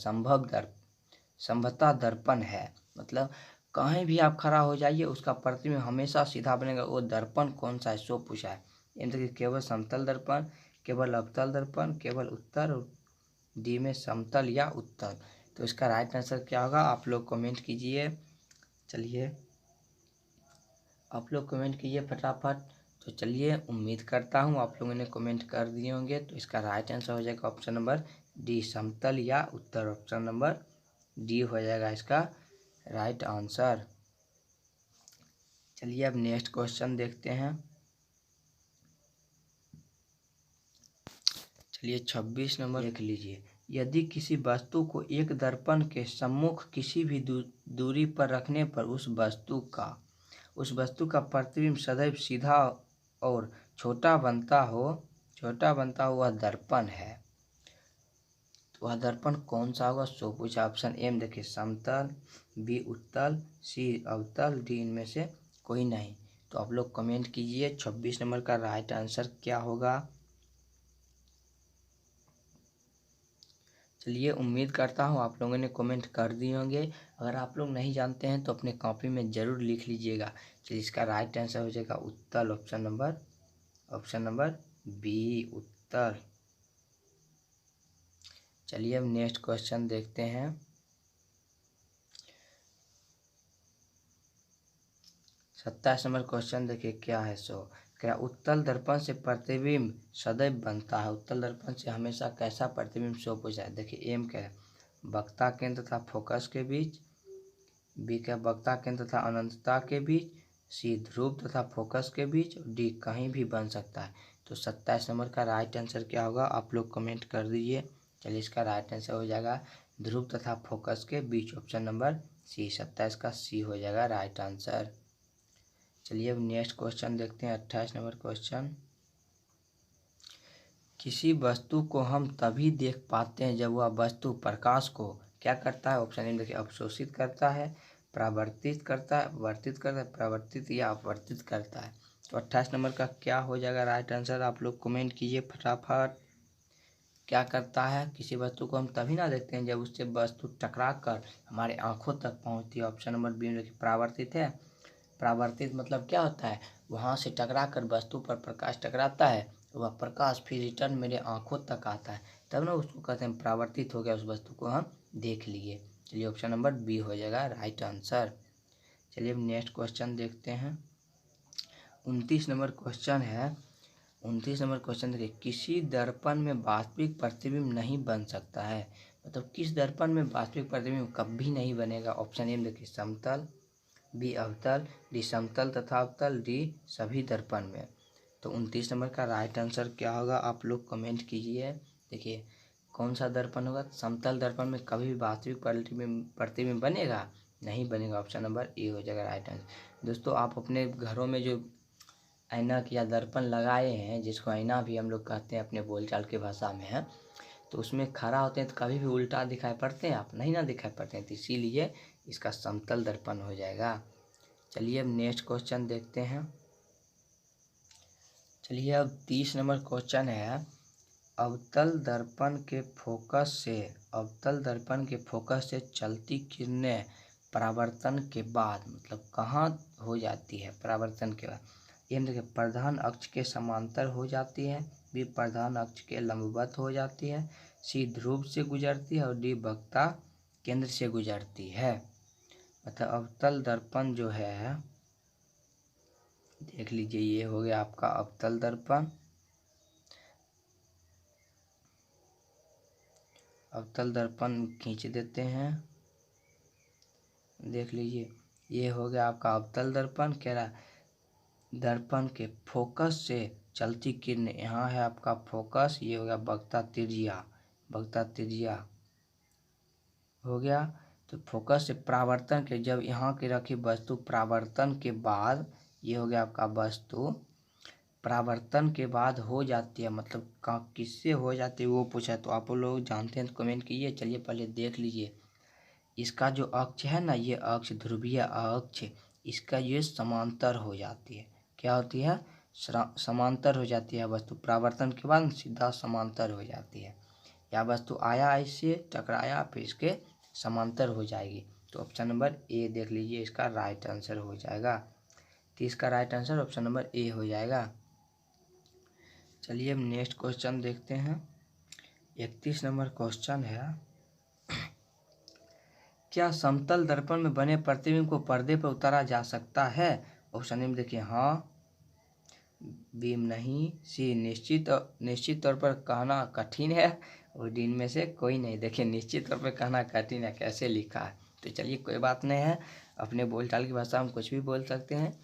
संभवतः दर्पण है, मतलब कहीं भी आप खड़ा हो जाइए उसका प्रतिबिंब हमेशा सीधा बनेगा। वो दर्पण कौन सा है सो पूछा है। यानी कि केवल समतल दर्पण, केवल अवतल दर्पण, केवल उत्तर, डी में समतल या उत्तल। तो इसका राइट आंसर क्या होगा? आप लोग कमेंट कीजिए। चलिए आप लोग कमेंट कीजिए फटाफट। तो चलिए उम्मीद करता हूँ आप लोगों ने कमेंट कर दिए होंगे। तो इसका राइट आंसर हो जाएगा ऑप्शन नंबर डी, समतल या उत्तर। ऑप्शन नंबर डी हो जाएगा इसका राइट आंसर। चलिए अब नेक्स्ट क्वेश्चन देखते हैं। चलिए 26 नंबर देख लीजिए। यदि किसी वस्तु को एक दर्पण के सम्मुख किसी भी दूरी पर रखने पर उस वस्तु का प्रतिबिंब सदैव सीधा और छोटा बनता हो, वह दर्पण है। तो वह दर्पण कौन सा होगा सो पूछा। ऑप्शन एम देखिए समतल, बी उत्तल, सी अवतल, डी इनमें से कोई नहीं। तो आप लोग कमेंट कीजिए 26 नंबर का राइट आंसर क्या होगा। चलिए उम्मीद करता हूँ आप लोगों ने कमेंट कर दिए होंगे। अगर आप लोग नहीं जानते हैं तो अपने कॉपी में ज़रूर लिख लीजिएगा। चलिए इसका राइट आंसर हो जाएगा उत्तल। ऑप्शन नंबर बी उत्तल। चलिए अब नेक्स्ट क्वेश्चन देखते हैं। 27 नंबर क्वेश्चन देखिए क्या है सो। क्या उत्तल दर्पण से प्रतिबिंब सदैव बनता है? उत्तल दर्पण से हमेशा कैसा प्रतिबिंब सो पूछा है। देखिए एम क्या है? वक्रता केंद्र तथा फोकस के बीच, बी क्या? वक्रता केंद्र तथा अनंतता के बीच, सी ध्रुव तथा फोकस के बीच, डी कहीं भी बन सकता है। तो 27 नंबर का राइट आंसर क्या होगा? आप लोग कमेंट कर दीजिए। चलिए इसका राइट आंसर हो जाएगा ध्रुव तथा फोकस के बीच। ऑप्शन नंबर सी, 27 का सी हो जाएगा राइट आंसर। चलिए अब नेक्स्ट क्वेश्चन देखते हैं 28 नंबर क्वेश्चन। किसी वस्तु को हम तभी देख पाते हैं जब वह वस्तु प्रकाश को क्या करता है। ऑप्शन ए देखिए अवशोषित करता है, परावर्तित करता है, वर्तित करता है, परावर्तित या अपवर्तित करता है। तो 28 नंबर का क्या हो जाएगा राइट आंसर, आप लोग कमेंट कीजिए फटाफट। क्या करता है, किसी वस्तु को हम तभी ना देखते हैं जब उससे वस्तु टकरा कर हमारे आंखों तक पहुंचती है। ऑप्शन नंबर बी में देखिए परावर्तित है। परावर्तित मतलब क्या होता है, वहां से टकरा कर वस्तु पर प्रकाश टकराता है, वह प्रकाश फिर रिटर्न मेरे आंखों तक आता है, तब ना उसको कहते हैं परावर्तित हो गया, उस वस्तु को हम देख लिए। चलिए ऑप्शन नंबर बी हो जाएगा राइट आंसर। चलिए अब नेक्स्ट क्वेश्चन देखते हैं। 29 नंबर क्वेश्चन है। 29 नंबर क्वेश्चन देखिए, किसी दर्पण में वास्तविक प्रतिबिंब नहीं बन सकता है। मतलब किस दर्पण में वास्तविक प्रतिबिंब कभी नहीं बनेगा। ऑप्शन ए में देखिए समतल, बी अवतल, डी समतल तथा अवतल, डी सभी दर्पण में। तो 29 नंबर का राइट आंसर क्या होगा, आप लोग कमेंट कीजिए। देखिए कौन सा दर्पण होगा, समतल दर्पण में कभी भी वास्तविक प्रतिबिंब बनेगा नहीं बनेगा। ऑप्शन नंबर ए हो जाएगा राइट आंसर। दोस्तों आप अपने घरों में जो ऐनक या दर्पण लगाए हैं, जिसको आईना भी हम लोग कहते हैं अपने बोलचाल की भाषा में है, तो उसमें खड़ा होते हैं तो कभी भी उल्टा दिखाई पड़ते हैं, आप नहीं ना दिखाई पड़ते हैं, तो इसीलिए इसका समतल दर्पण हो जाएगा। चलिए अब नेक्स्ट क्वेश्चन देखते हैं। चलिए अब 30 नंबर क्वेश्चन है, अवतल दर्पण के फोकस से चलती किरणें परावर्तन के बाद मतलब कहाँ हो जाती है परावर्तन के बाद। ये देखिए प्रधान अक्ष के समांतर हो जाती है, बी प्रधान अक्ष के लंबवत हो जाती है, सी ध्रुव से गुजरती है और डी वक्ता केंद्र से गुजरती है। मतलब अवतल दर्पण जो है, देख लीजिए ये हो गया आपका अवतल दर्पण। अवतल दर्पण खींच देते हैं, देख लीजिए ये हो गया आपका अवतल दर्पण। कह रहा दर्पण के फोकस से चलती किरण, यहाँ है आपका फोकस, ये हो गया वक्ता त्रिज्या हो गया। तो फोकस से परावर्तन के, जब यहाँ की रखी वस्तु परावर्तन के बाद, ये हो गया आपका वस्तु परावर्तन के बाद हो जाती है, मतलब किससे हो जाती है वो पूछा, तो आप लोग जानते हैं तो कमेंट कीजिए। चलिए पहले देख लीजिए, इसका जो अक्ष है ना, ये अक्ष ध्रुवीय अक्ष, इसका ये समांतर हो जाती है। क्या होती है, समांतर हो जाती है वस्तु, परावर्तन के बाद सीधा समांतर हो जाती है, या वस्तु आया इससे टकराया फिर इसके समांतर हो जाएगी। तो ऑप्शन नंबर ए देख लीजिए, इसका राइट आंसर हो जाएगा। तो इसका right answer option number A हो जाएगा। चलिए अब नेक्स्ट क्वेश्चन देखते हैं। 31 नंबर क्वेश्चन है, क्या समतल दर्पण में बने प्रतिबिंब को पर्दे पर उतारा जा सकता है। ऑप्शन में देखिए हाँ, बी नहीं, सी निश्चित तौर पर कहना कठिन है, और डी में से कोई नहीं। देखिए निश्चित तौर पर कहना कठिन है, कैसे लिखा है, तो चलिए कोई बात नहीं है, अपने बोलचाल की भाषा में कुछ भी बोल सकते हैं।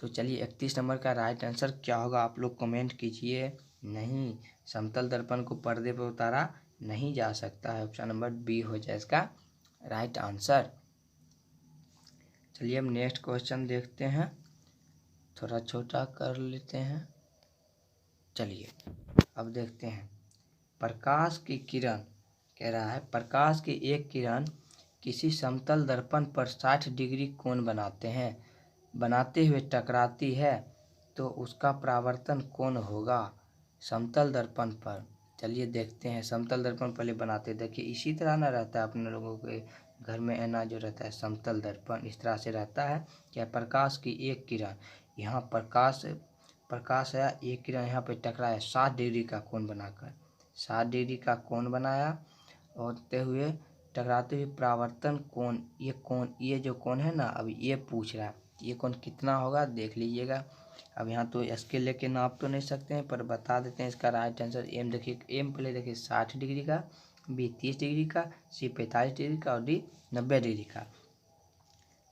तो चलिए 31 नंबर का राइट आंसर क्या होगा, आप लोग कमेंट कीजिए। नहीं, समतल दर्पण को पर्दे पर उतारा नहीं जा सकता है, ऑप्शन नंबर बी हो जाए इसका राइट आंसर। चलिए अब नेक्स्ट क्वेश्चन देखते हैं, थोड़ा छोटा कर लेते हैं। चलिए अब देखते हैं, प्रकाश की किरण, कह रहा है प्रकाश की एक किरण किसी समतल दर्पण पर 60 डिग्री कोण बनाते हुए टकराती है, तो उसका परावर्तन कोण होगा समतल दर्पण पर। चलिए देखते हैं, समतल दर्पण पहले बनाते, देखिए इसी तरह ना रहता है अपने लोगों के घर में ऐना जो रहता है समतल दर्पण, इस तरह से रहता है। क्या प्रकाश की एक किरण, यहाँ प्रकाश है, एक किरण यहाँ पे टकराया 60 डिग्री का कोण बनाकर, 60 डिग्री का कोण बनाया, होते हुए टकराते हुए परावर्तन कोण, ये जो कोण है ना, अब ये पूछ रहा है ये कोण कितना होगा, देख लीजिएगा। अब यहाँ तो स्केल लेके नाप तो नहीं सकते हैं, पर बता देते हैं इसका राइट आंसर। एम देखिए, एम पहले देखिए 60 डिग्री का, बी 30 डिग्री का, सी 45 डिग्री का और डी 90 डिग्री का।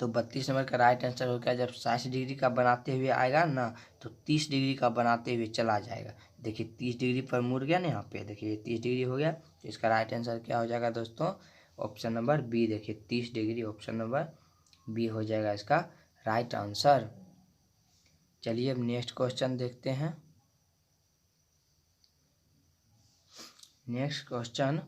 तो 32 नंबर का राइट आंसर हो गया, जब 60 डिग्री का बनाते हुए आएगा ना, तो 30 डिग्री का बनाते हुए चला जाएगा। देखिए 30 डिग्री पर मुड़ गया ना, यहाँ पे देखिए 30 डिग्री हो गया, तो इसका राइट आंसर क्या हो जाएगा दोस्तों, ऑप्शन नंबर बी। देखिए 30 डिग्री, ऑप्शन नंबर बी हो जाएगा इसका राइट आंसर। चलिए अब नेक्स्ट क्वेश्चन देखते हैं। नेक्स्ट क्वेश्चन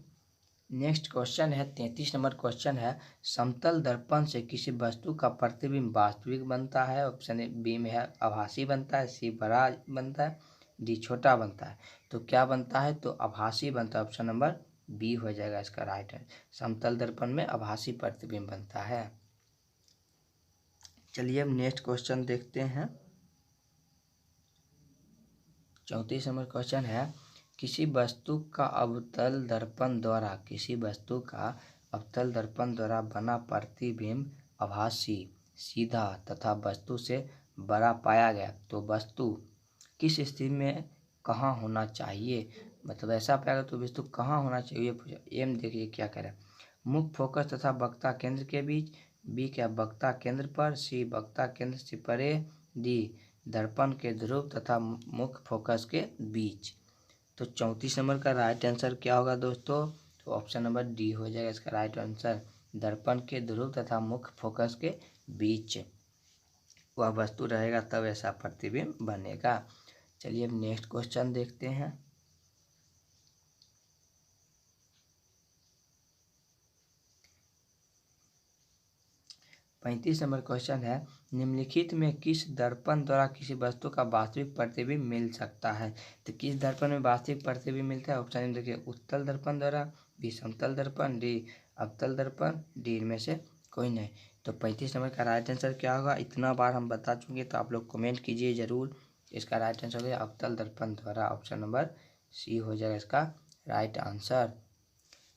नेक्स्ट क्वेश्चन है 33 नंबर क्वेश्चन है, समतल दर्पण से किसी वस्तु का प्रतिबिंब वास्तविक बनता है। ऑप्शन ए बी में है आभासी बनता है, सी बड़ा बनता है, डी छोटा बनता है। तो क्या बनता है? तो आभासी बनता है। ऑप्शन नंबर बी हो जाएगा इसका राइट है। समतल दर्पण में आभासी प्रतिबिंब बनता है। चलिए अब नेक्स्ट क्वेश्चन देखते हैं। 34 नंबर क्वेश्चन है, किसी वस्तु का अवतल दर्पण द्वारा बना प्रतिबिंब आभासी, सीधा तथा वस्तु से बड़ा पाया गया तो वस्तु किस स्थिति में कहाँ होना चाहिए? मतलब ऐसा पाएगा तो वस्तु कहाँ होना चाहिए? एम देखिए क्या कह रहा है, मुख्य फोकस तथा वक्ता केंद्र के बीच, बी क्या वक्ता केंद्र पर, सी वक्ता केंद्र से परे, डी दर्पण के ध्रुव तथा मुख्य फोकस के बीच। तो 34 नंबर का राइट आंसर क्या होगा दोस्तों? तो ऑप्शन नंबर डी हो जाएगा इसका राइट आंसर। दर्पण के ध्रुव तथा मुख्य फोकस के बीच वह वस्तु रहेगा तब ऐसा प्रतिबिंब बनेगा। चलिए अब नेक्स्ट क्वेश्चन देखते हैं। 35 नंबर क्वेश्चन है, निम्नलिखित में किस दर्पण द्वारा किसी वस्तु का वास्तविक प्रतिबिंब मिल सकता है? तो किस दर्पण में वास्तविक प्रतिबिंब मिलता है? ऑप्शन देखिए, उत्तल दर्पण द्वारा, बी समतल दर्पण, डी अवतल दर्पण, डी में से कोई नहीं। तो 35 नंबर का राइट आंसर क्या होगा? इतना बार हम बता चुके तो आप लोग कमेंट कीजिए जरूर। इसका राइट आंसर हो गया अवतल दर्पण द्वारा। ऑप्शन नंबर सी हो जाएगा इसका राइट आंसर।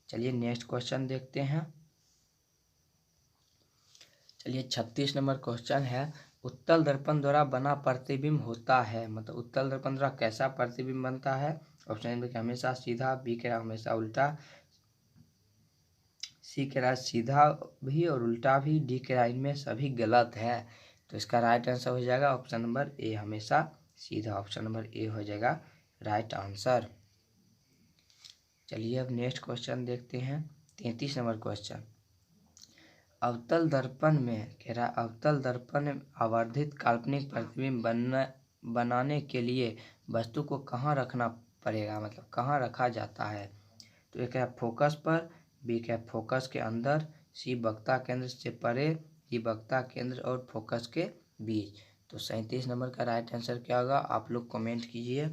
चलिए नेक्स्ट क्वेश्चन देखते हैं। चलिए 36 नंबर क्वेश्चन है, उत्तल दर्पण द्वारा बना प्रतिबिंब होता है। मतलब उत्तल दर्पण द्वारा कैसा प्रतिबिंब बनता है? ऑप्शन ए हमेशा सीधा, बी कह रहा हमेशा उल्टा, सी कह रहा सीधा भी और उल्टा भी, डी कह रहा इनमें सभी गलत है। तो इसका राइट आंसर हो जाएगा ऑप्शन नंबर ए हमेशा सीधा। ऑप्शन नंबर ए हो जाएगा राइट आंसर। चलिए अब नेक्स्ट क्वेश्चन देखते हैं। 33 नंबर क्वेश्चन, अवतल दर्पण में कह रहा अवतल दर्पण में आवर्धित काल्पनिक प्रतिबिंब बनाने के लिए वस्तु को कहाँ रखना पड़ेगा? मतलब कहाँ रखा जाता है? तो एक है फोकस पर, बी क्या फोकस के अंदर, सी वक्ता केंद्र से परे, डी वक्ता केंद्र और फोकस के बीच। तो 37 नंबर का राइट आंसर क्या होगा? आप लोग कमेंट कीजिए।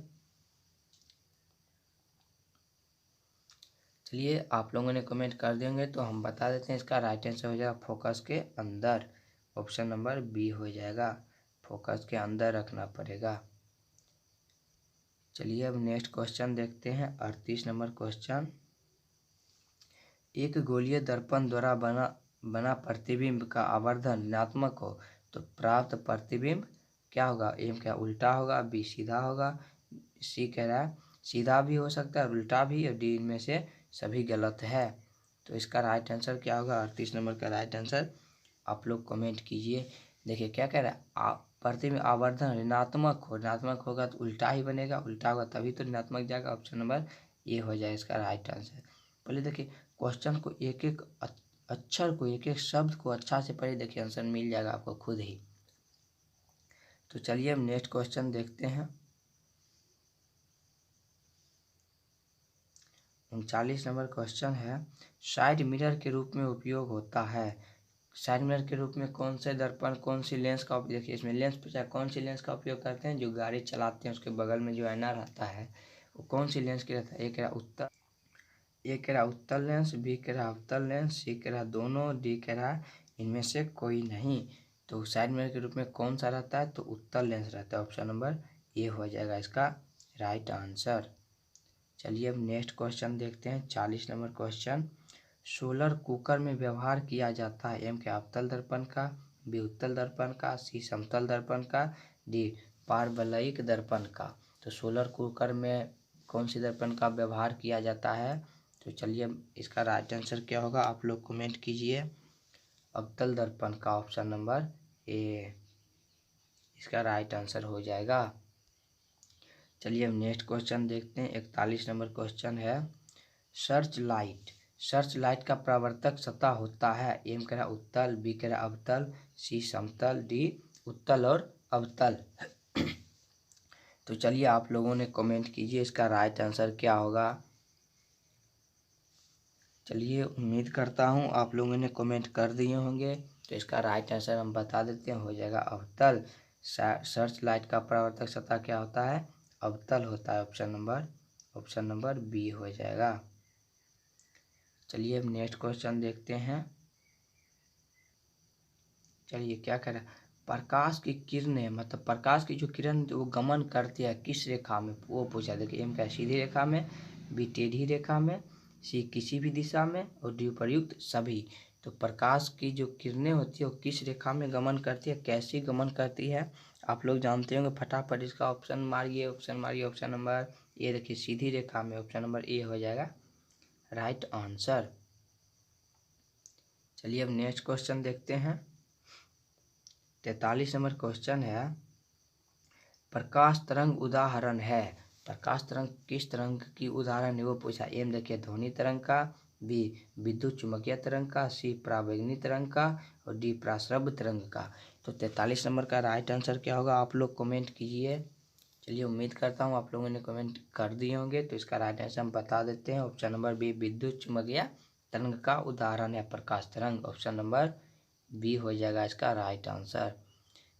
चलिए आप लोगों ने कमेंट कर देंगे तो हम बता देते हैं, इसका राइट आंसर हो जाएगा फोकस के अंदर। ऑप्शन नंबर बी हो जाएगा, फोकस के अंदर रखना पड़ेगा। चलिए अब नेक्स्ट क्वेश्चन देखते हैं। 38 नंबर क्वेश्चन, एक गोलीय दर्पण द्वारा बना प्रतिबिंब का आवर्धन ऋणात्मक हो तो प्राप्त प्रतिबिंब क्या होगा? एम क्या उल्टा होगा, बी सीधा होगा, सी कह रहा है सीधा भी हो सकता है उल्टा भी, और डी में से सभी गलत है। तो इसका राइट आंसर क्या होगा? 38 नंबर का राइट आंसर आप लोग कमेंट कीजिए। देखिए क्या कह रहा है, प्रतिबिंब आवर्धन ऋणात्मक होगा तो उल्टा ही बनेगा, उल्टा होगा तभी तो ऋणात्मक जाएगा। ऑप्शन नंबर ए हो जाए इसका राइट आंसर। पहले देखिए क्वेश्चन को एक एक अक्षर को, एक एक शब्द को अच्छा से पढ़िए, देखिए आंसर मिल जाएगा आपको खुद ही। तो चलिए अब नेक्स्ट क्वेश्चन देखते हैं। 39 नंबर क्वेश्चन है, साइड मिरर के रूप में उपयोग होता है। साइड मिरर के रूप में कौन से दर्पण, कौन सी लेंस का उपयोग? देखिए इसमें लेंस पूछा, कौन सी लेंस का उपयोग करते हैं? जो गाड़ी चलाते हैं उसके बगल में जो आईना रहता है वो कौन सी लेंस की रहता है? एक कह रहा उत्तल लेंस, बी कह रहा अवतल लेंस, सी कह रहा दोनों, डी कह रहा इनमें से कोई नहीं। तो साइड मिरर के रूप में कौन सा रहता है? तो उत्तल लेंस रहता है। ऑप्शन नंबर ए हो जाएगा इसका राइट आंसर। चलिए अब नेक्स्ट क्वेश्चन देखते हैं। 40 नंबर क्वेश्चन, सोलर कुकर में व्यवहार किया जाता है। एम क्या अवतल दर्पण का, बी उत्तल दर्पण का, सी समतल दर्पण का, डी पारवलयिक दर्पण का। तो सोलर कुकर में कौन सी दर्पण का व्यवहार किया जाता है? तो चलिए इसका राइट आंसर क्या होगा? आप लोग कमेंट कीजिए। अवतल दर्पण का, ऑप्शन नंबर ए इसका राइट आंसर हो जाएगा। चलिए अब नेक्स्ट क्वेश्चन देखते हैं। 41 नंबर क्वेश्चन है, सर्च लाइट का परावर्तक सतह होता है। एम कह रहा उत्तल, बी कह रहा अवतल, सी समतल, डी उत्तल और अवतल। तो चलिए आप लोगों ने कमेंट कीजिए, इसका राइट आंसर क्या होगा? चलिए, उम्मीद करता हूँ आप लोगों ने कमेंट कर दिए होंगे। तो इसका राइट आंसर हम बता देते हैं, हो जाएगा अवतल। सर्च लाइट का परावर्तक सतह क्या होता है? अवतल होता है। ऑप्शन नंबर बी हो जाएगा। चलिए अब नेक्स्ट क्वेश्चन देखते हैं। चलिए क्या कह रहा है, प्रकाश की किरणें, मतलब प्रकाश की जो किरण वो गमन करती है किस रेखा में, वो पूछा। देखिए, एम क्या सीधी रेखा में, बी टेढ़ी रेखा में, सी किसी भी दिशा में, और डी उपर्युक्त सभी। तो प्रकाश की जो किरणें होती है वो किस रेखा में गमन करती है, कैसी गमन करती है, आप लोग जानते होंगे। फटाफट इसका ऑप्शन मारिए। ऑप्शन नंबर ए, देखिए सीधी रेखा में। ऑप्शन नंबर ए हो जाएगा राइट आंसर। चलिए अब नेक्स्ट क्वेश्चन देखते हैं। 43 नंबर क्वेश्चन है, प्रकाश तरंग उदाहरण है। प्रकाश तरंग किस तरंग की उदाहरण है वो पूछा। एम देखिए ध्वनि तरंग का, बी विद्युत चुम्बकीय तरंग का, सी पराबैंगनी तरंग का, और डी पराश्रव्य तरंग का। तो 43 नंबर का राइट आंसर क्या होगा, आप लोग कमेंट कीजिए। चलिए, उम्मीद करता हूँ आप लोगों ने कमेंट कर दिए होंगे। तो इसका राइट आंसर हम बता देते हैं। ऑप्शन नंबर बी विद्युत चुम्बकीय तरंग का उदाहरण है प्रकाश तरंग। ऑप्शन नंबर बी हो जाएगा इसका राइट आंसर।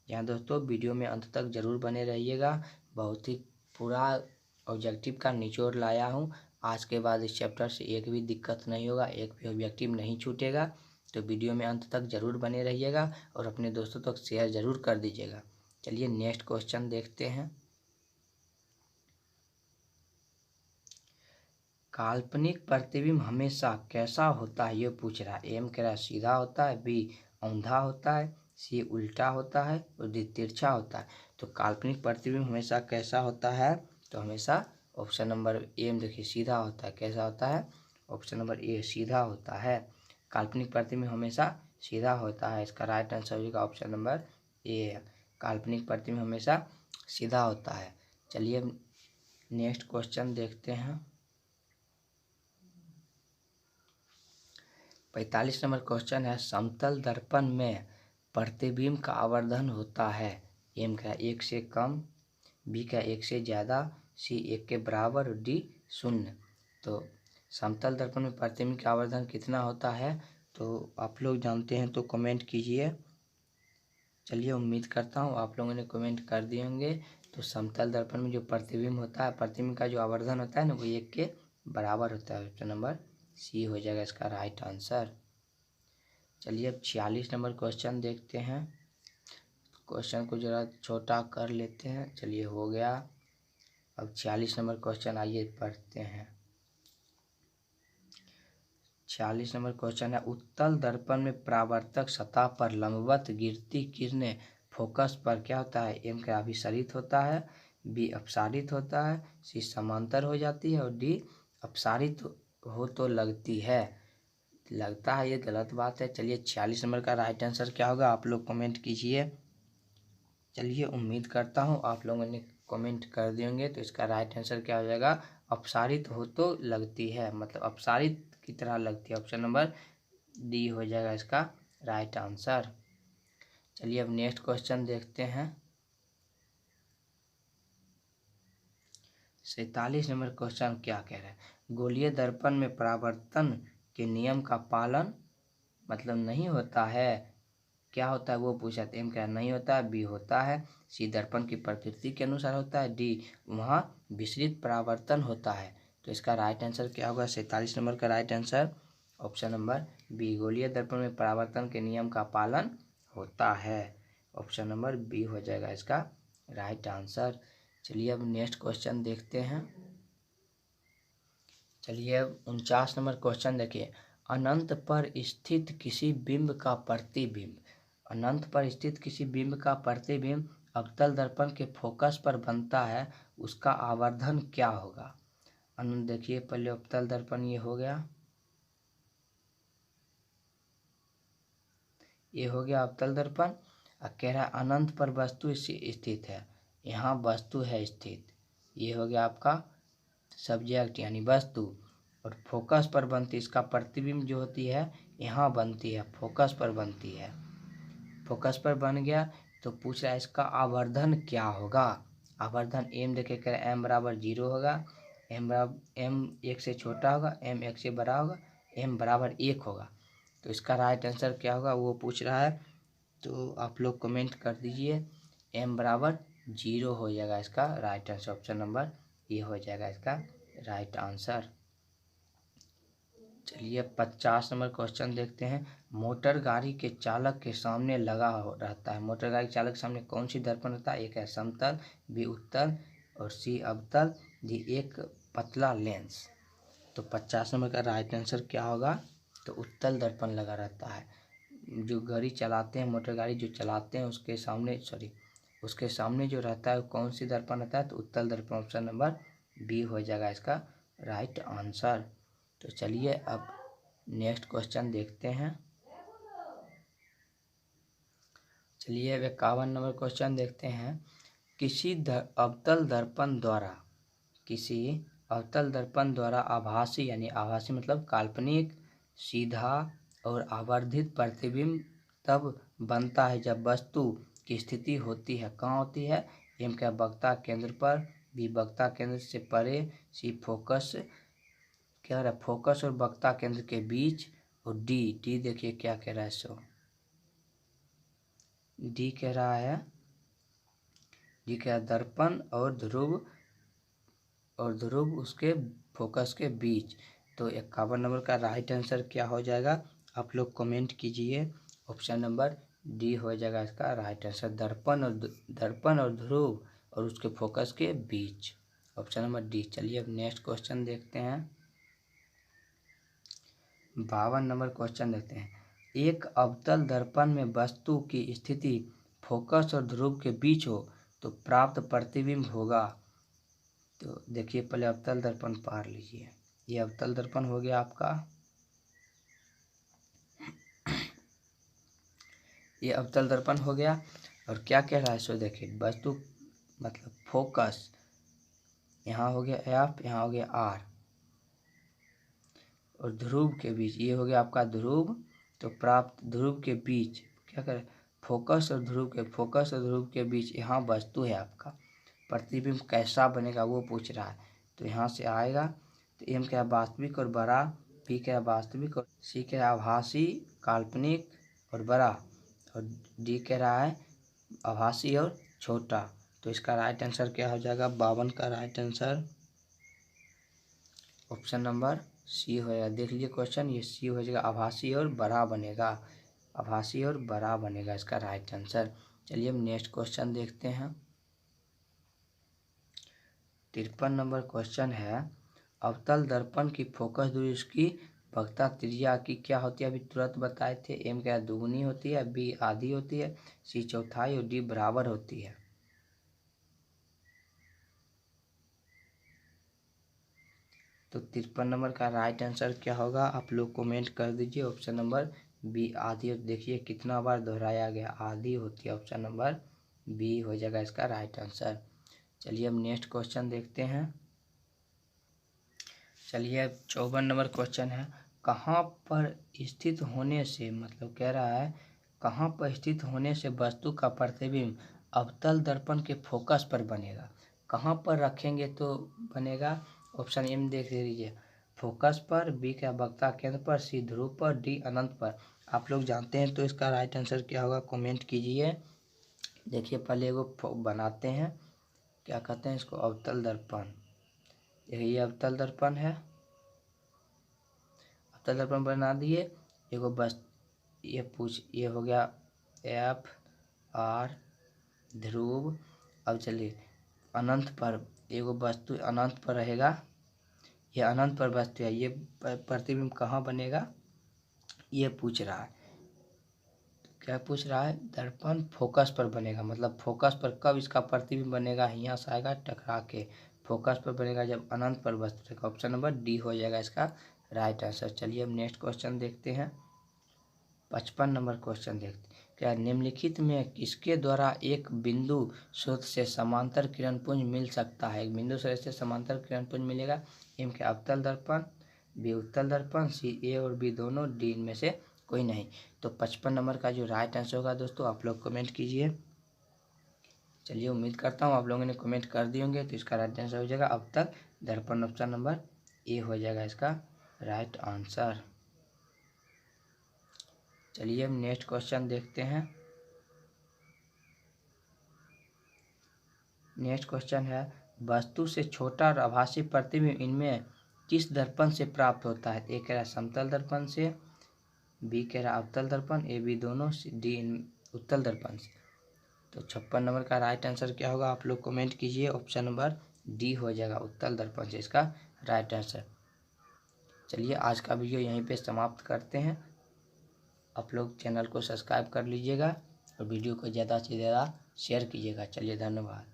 यहाँ दोस्तों वीडियो में अंत तक जरूर बने रहिएगा। बहुत ही पूरा ऑब्जेक्टिव का निचोड़ लाया हूँ। आज के बाद इस चैप्टर से एक भी दिक्कत नहीं होगा, एक भी ऑब्जेक्टिव नहीं छूटेगा। तो वीडियो में अंत तक जरूर बने रहिएगा और अपने दोस्तों तक शेयर जरूर कर दीजिएगा। चलिए नेक्स्ट क्वेश्चन देखते हैं। काल्पनिक प्रतिबिंब हमेशा कैसा होता है ये पूछ रहा है। एम कह रहा है सीधा होता है, बी औंधा होता है, सी उल्टा होता है, और डी तिरछा होता है। तो काल्पनिक प्रतिबिंब हमेशा कैसा होता है, तो हमेशा ऑप्शन नंबर एम देखिए सीधा होता है। कैसा होता है, ऑप्शन नंबर ए सीधा होता है। काल्पनिक प्रतिबिंब हमेशा सीधा होता है। इसका राइट आंसर होगा ऑप्शन नंबर ए है। काल्पनिक प्रतिबिंब हमेशा सीधा होता है। चलिए नेक्स्ट क्वेश्चन देखते हैं। 45 नंबर क्वेश्चन है, समतल दर्पण में प्रतिबिंब का आवर्धन होता है। एम का 1 से कम, बी का 1 से ज़्यादा, सी 1 के बराबर, और डी 0। तो समतल दर्पण में प्रतिबिंब का आवर्धन कितना होता है, तो आप लोग जानते हैं तो कमेंट कीजिए। चलिए, उम्मीद करता हूँ आप लोगों ने कमेंट कर दिए होंगे। तो समतल दर्पण में जो प्रतिबिंब होता है, प्रतिबिंब का जो आवर्धन होता है ना, वो 1 के बराबर होता है। ऑप्शन नंबर सी हो जाएगा इसका राइट आंसर। चलिए अब 46 नंबर क्वेश्चन देखते हैं। क्वेश्चन को जरा छोटा कर लेते हैं। चलिए हो गया। अब 46 नंबर क्वेश्चन आइए पढ़ते हैं। 46 नंबर क्वेश्चन है, उत्तल दर्पण में परावर्तक सतह पर लंबवत गिरती किरणें फोकस पर क्या होता है। एम का अभिसरित होता है, बी अपसारित होता है, सी समांतर हो जाती है, और डी अपसारित हो तो लगती है। लगता है ये गलत बात है। चलिए 46 नंबर का राइट आंसर क्या होगा, आप लोग कमेंट कीजिए। चलिए, उम्मीद करता हूँ आप लोगों ने कमेंट कर दिए होंगे। तो इसका राइट आंसर क्या हो जाएगा, अपसारित हो तो लगती है, मतलब अपसारित की तरह लगती है। ऑप्शन नंबर डी हो जाएगा इसका राइट आंसर। चलिए अब नेक्स्ट क्वेश्चन देखते हैं। 47 नंबर क्वेश्चन क्या कह रहा है, गोलीय दर्पण में परावर्तन के नियम का पालन मतलब नहीं होता है, क्या होता है वो पूछा। एम क्या नहीं होता है, बी होता है, सी दर्पण की प्रकृति के अनुसार होता है, डी वहाँ विसरित परावर्तन होता है। तो इसका राइट आंसर क्या होगा, 47 नंबर का right answer option number B, गोलीय दर्पण में परावर्तन के नियम का पालन होता है। ऑप्शन नंबर बी हो जाएगा इसका राइट आंसर। चलिए अब नेक्स्ट क्वेश्चन देखते हैं। चलिए अब 49 नंबर क्वेश्चन देखिए, अनंत पर स्थित किसी बिंब का प्रतिबिंब, अनंत पर स्थित किसी बिंब का प्रतिबिंब अवतल दर्पण के फोकस पर बनता है, उसका आवर्धन क्या होगा। अनंत देखिए पहले अवतल दर्पण ये हो गया, ये हो गया अवतल दर्पण। और कह रहा है अनंत पर वस्तु स्थित है, यहाँ वस्तु है स्थित, ये हो गया आपका सब्जेक्ट यानी वस्तु। और फोकस पर बनती, इसका प्रतिबिंब जो होती है यहाँ बनती है, फोकस पर बनती है। फोकस पर बन गया तो पूछ रहा है इसका आवर्धन क्या होगा। आवर्धन एम देखे कर एम बराबर 0 होगा, एम 1 से छोटा होगा, एम 1 से बड़ा होगा, m बराबर 1 होगा। तो इसका राइट आंसर क्या होगा वो पूछ रहा है, तो आप लोग कमेंट कर दीजिए। m बराबर 0 हो जाएगा इसका right answer, option number A हो जाएगा इसका राइट आंसर। चलिए 50 नंबर क्वेश्चन देखते हैं। मोटर गाड़ी के चालक के सामने लगा रहता है, मोटर गाड़ी के चालक के सामने कौन सी दर्पण रहता है? एक है समतल, बी उत्तल और सी अवतल, डी एक पतला लेंस। तो 50 नंबर का राइट आंसर क्या होगा? तो उत्तल दर्पण लगा रहता है। जो गाड़ी चलाते हैं, मोटर गाड़ी जो चलाते हैं उसके सामने जो रहता है वो कौन सी दर्पण रहता है? तो उत्तल दर्पण, ऑप्शन नंबर बी हो जाएगा इसका राइट आंसर। तो चलिए अब नेक्स्ट क्वेश्चन देखते हैं। चलिए 51 नंबर क्वेश्चन देखते हैं। किसी अवतल दर्पण द्वारा आभासी, यानी आभासी मतलब काल्पनिक, सीधा और आवर्धित प्रतिबिंब तब बनता है जब वस्तु की स्थिति होती है, कहाँ होती है? एम क्या वक्ता केंद्र पर, बी वक्ता केंद्र से परे, सी फोकस क्या रहा है? फोकस और वक्ता केंद्र के बीच, और डी देखिए क्या कह रहा है। सो डी कह रहा है दर्पण और ध्रुव उसके फोकस के बीच। तो 51 नंबर का राइट आंसर क्या हो जाएगा? आप लोग कमेंट कीजिए। ऑप्शन नंबर डी हो जाएगा इसका राइट आंसर, दर्पण और ध्रुव और उसके फोकस के बीच, ऑप्शन नंबर डी। चलिए अब नेक्स्ट क्वेश्चन देखते हैं। 52 नंबर क्वेश्चन देखते हैं। एक अवतल दर्पण में वस्तु की स्थिति फोकस और ध्रुव के बीच हो तो प्राप्त प्रतिबिंब होगा। तो देखिए पहले अवतल दर्पण पढ़ लीजिए। ये अवतल दर्पण हो गया आपका, ये अवतल दर्पण हो गया। और क्या कह रहा है? सो देखिए वस्तु मतलब फोकस यहाँ हो गया एफ, यहाँ हो गया आर, और ध्रुव के बीच ये हो गया आपका ध्रुव। तो प्राप्त ध्रुव के बीच क्या करें? फोकस और ध्रुव के बीच यहाँ वस्तु है आपका, प्रतिबिंब कैसा बनेगा वो पूछ रहा है। तो यहाँ से आएगा तो एम क्या है? वास्तविक और बड़ा, बी क्या है? वास्तविक, और सी क्या है? आभासी, काल्पनिक और बड़ा, और डी कह रहा है आभासी और छोटा। तो इसका राइट आंसर क्या हो जाएगा? 52 का right answer option number C होएगा। देख लीजिए क्वेश्चन, ये सी हो जाएगा, आभासी और बड़ा बनेगा, आभासी और बड़ा बनेगा इसका राइट आंसर। चलिए हम नेक्स्ट क्वेश्चन देखते हैं। 53 नंबर क्वेश्चन है। अवतल दर्पण की फोकस दूरी उसकी वक्ता त्रिज्या की क्या होती है? अभी तुरंत बताए थे। एम क्या दुगुनी होती है, बी आधी होती है, सी चौथाई और डी बराबर होती है। तो 53 नंबर का राइट आंसर क्या होगा? आप लोग कमेंट कर दीजिए। ऑप्शन नंबर बी आधी। देखिए कितना बार दोहराया गया, आधी होती है, ऑप्शन नंबर बी हो जाएगा इसका राइट आंसर। चलिए अब नेक्स्ट क्वेश्चन देखते हैं। चलिए अब 54 नंबर क्वेश्चन है। कहाँ पर स्थित होने से, मतलब कह रहा है कहाँ पर स्थित होने से वस्तु का प्रतिबिंब अवतल दर्पण के फोकस पर बनेगा? कहाँ पर रखेंगे तो बनेगा? ऑप्शन एम देख लीजिए, फोकस पर, बी क्या वक्ता केंद्र पर, सी ध्रुव पर, डी अनंत पर। आप लोग जानते हैं तो इसका राइट आंसर क्या होगा? कमेंट कीजिए। देखिए पहले वो बनाते हैं, क्या कहते हैं इसको? अवतल दर्पण। ये अवतल दर्पण है, अवतल दर्पण बना दिए। एगो बस ये हो गया एफ आर ध्रुव। अब चलिए अनंत पर एगो वस्तु अनंत पर रहेगा, ये अनंत पर वस्तु है, ये प्रतिबिंब कहाँ बनेगा ये पूछ रहा है। क्या पूछ रहा है? दर्पण फोकस पर बनेगा, मतलब फोकस पर कब इसका प्रतिबिंब बनेगा? यहाँ से आएगा टकरा के, फोकस पर बनेगा जब अनंत पर वस्तु रहेगा। ऑप्शन नंबर डी हो जाएगा इसका राइट आंसर। चलिए अब नेक्स्ट क्वेश्चन देखते हैं। 55 नंबर क्वेश्चन देखते हैं। क्या निम्नलिखित में किसके द्वारा एक बिंदु स्रोत से समांतर किरणपुंज मिल सकता है? एक बिंदु स्रोत से समांतर किरणपुंज मिलेगा। एम के अवतल दर्पण, बी उत्तल दर्पण, सी ए और बी दोनों, डी इनमें से कोई नहीं। तो 55 नंबर का जो राइट आंसर होगा दोस्तों आप लोग कमेंट कीजिए। चलिए उम्मीद करता हूँ आप लोगों ने कमेंट कर दिए होंगे। तो इसका राइट आंसर हो जाएगा अवतल दर्पण, ऑप्शन नंबर ए हो जाएगा इसका राइट आंसर। चलिए हम नेक्स्ट क्वेश्चन देखते हैं। नेक्स्ट क्वेश्चन है, वस्तु से छोटा और आभासी प्रतिबिंब इनमें किस दर्पण से प्राप्त होता है? ए कह रहा है समतल दर्पण से, बी कह रहा है अवतल दर्पण, ए बी दोनों, डी उत्तल दर्पण से। तो 56 नंबर का राइट आंसर क्या होगा आप लोग कमेंट कीजिए। ऑप्शन नंबर डी हो जाएगा, उत्तल दर्पण से इसका राइट आंसर। चलिए आज का वीडियो यहीं पे समाप्त करते हैं। आप लोग चैनल को सब्सक्राइब कर लीजिएगा और वीडियो को ज़्यादा से ज़्यादा शेयर कीजिएगा। चलिए धन्यवाद।